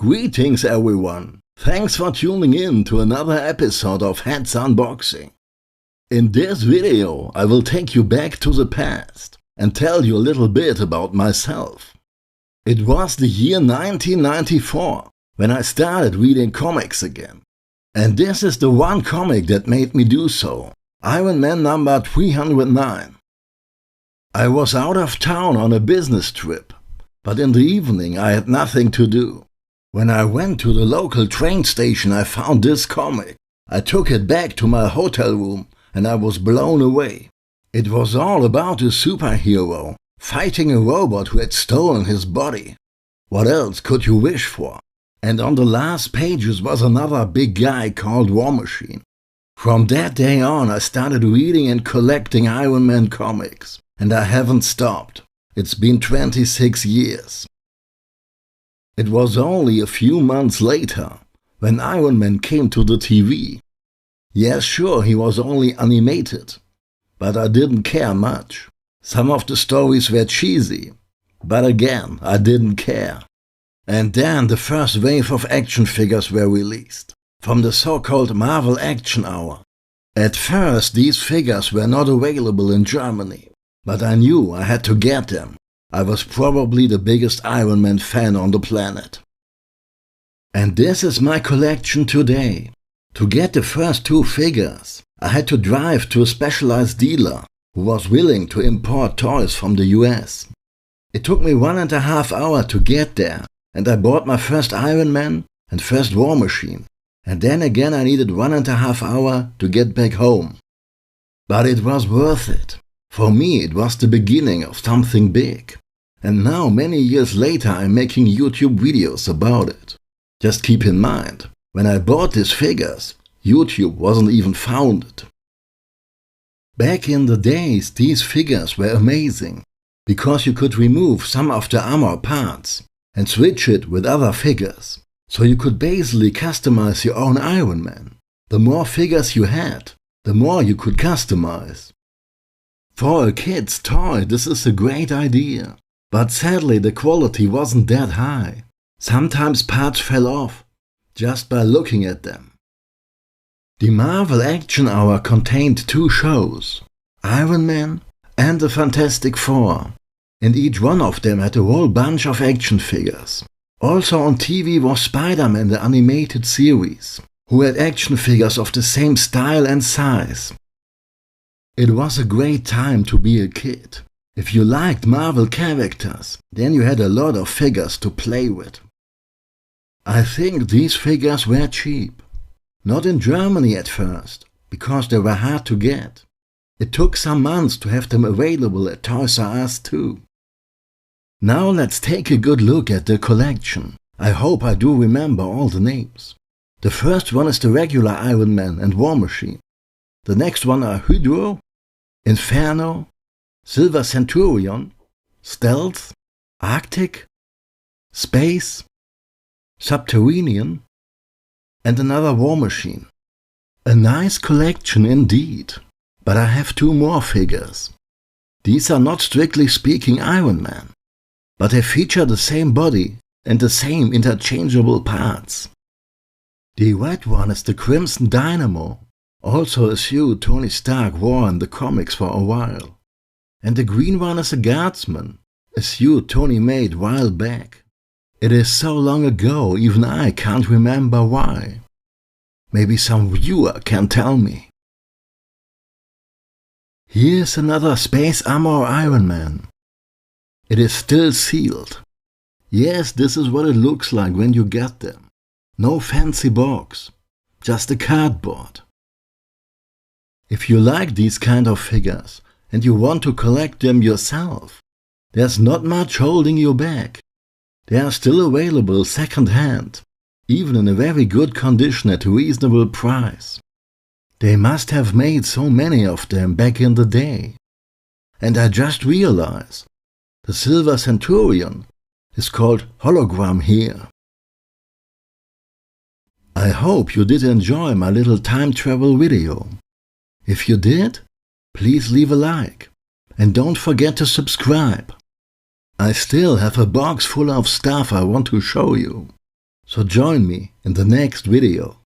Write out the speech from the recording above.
Greetings everyone, thanks for tuning in to another episode of Heads Unboxing. In this video I will take you back to the past and tell you a little bit about myself. It was the year 1994 when I started reading comics again. And this is the one comic that made me do so, Iron Man number 309. I was out of town on a business trip, but in the evening I had nothing to do. When I went to the local train station I found this comic. I took it back to my hotel room and I was blown away. It was all about a superhero fighting a robot who had stolen his body. What else could you wish for? And on the last pages was another big guy called War Machine. From that day on I started reading and collecting Iron Man comics, and I haven't stopped. It's been 26 years. It was only a few months later when Iron Man came to the TV. Yes, sure, he was only animated, but I didn't care much. Some of the stories were cheesy, but again, I didn't care. And then the first wave of action figures were released, from the so-called Marvel Action Hour. At first, these figures were not available in Germany, but I knew I had to get them. I was probably the biggest Iron Man fan on the planet. And this is my collection today. To get the first two figures, I had to drive to a specialized dealer who was willing to import toys from the US. It took me 1.5 hours to get there, and I bought my first Iron Man and first War Machine. And then again I needed 1.5 hours to get back home. But it was worth it. For me it was the beginning of something big. And now, many years later, I'm making YouTube videos about it. Just keep in mind, when I bought these figures, YouTube wasn't even founded. Back in the days, these figures were amazing, because you could remove some of the armor parts and switch it with other figures. So you could basically customize your own Iron Man. The more figures you had, the more you could customize. For a kid's toy, this is a great idea. But sadly the quality wasn't that high. Sometimes parts fell off, just by looking at them. The Marvel Action Hour contained 2 shows, Iron Man and the Fantastic Four, and each one of them had a whole bunch of action figures. Also on TV was Spider-Man, the animated series, who had action figures of the same style and size. It was a great time to be a kid. If you liked Marvel characters, then you had a lot of figures to play with. I think these figures were cheap. Not in Germany at first, because they were hard to get. It took some months to have them available at Toys R Us too. Now let's take a good look at the collection. I hope I do remember all the names. The first one is the regular Iron Man and War Machine. The next one are Hydro, Inferno, Silver Centurion, Stealth, Arctic, Space, Subterranean, and another War Machine. A nice collection indeed, but I have 2 more figures. These are not strictly speaking Iron Man, but they feature the same body and the same interchangeable parts. The red one is the Crimson Dynamo, also a suit Tony Stark wore in the comics for a while. And the green one is a Guardsman, a suit Tony made a while back. It is so long ago, even I can't remember why. Maybe some viewer can tell me. Here's another Space Armor Iron Man. It is still sealed. Yes, this is what it looks like when you get them. No fancy box, just a cardboard. If you like these kind of figures, and you want to collect them yourself, there's not much holding you back. They are still available second-hand, even in a very good condition at a reasonable price. They must have made so many of them back in the day. And I just realized, the Silver Centurion is called Hologram here. I hope you did enjoy my little time travel video. If you did, please leave a like and don't forget to subscribe. I still have a box full of stuff I want to show you. So join me in the next video.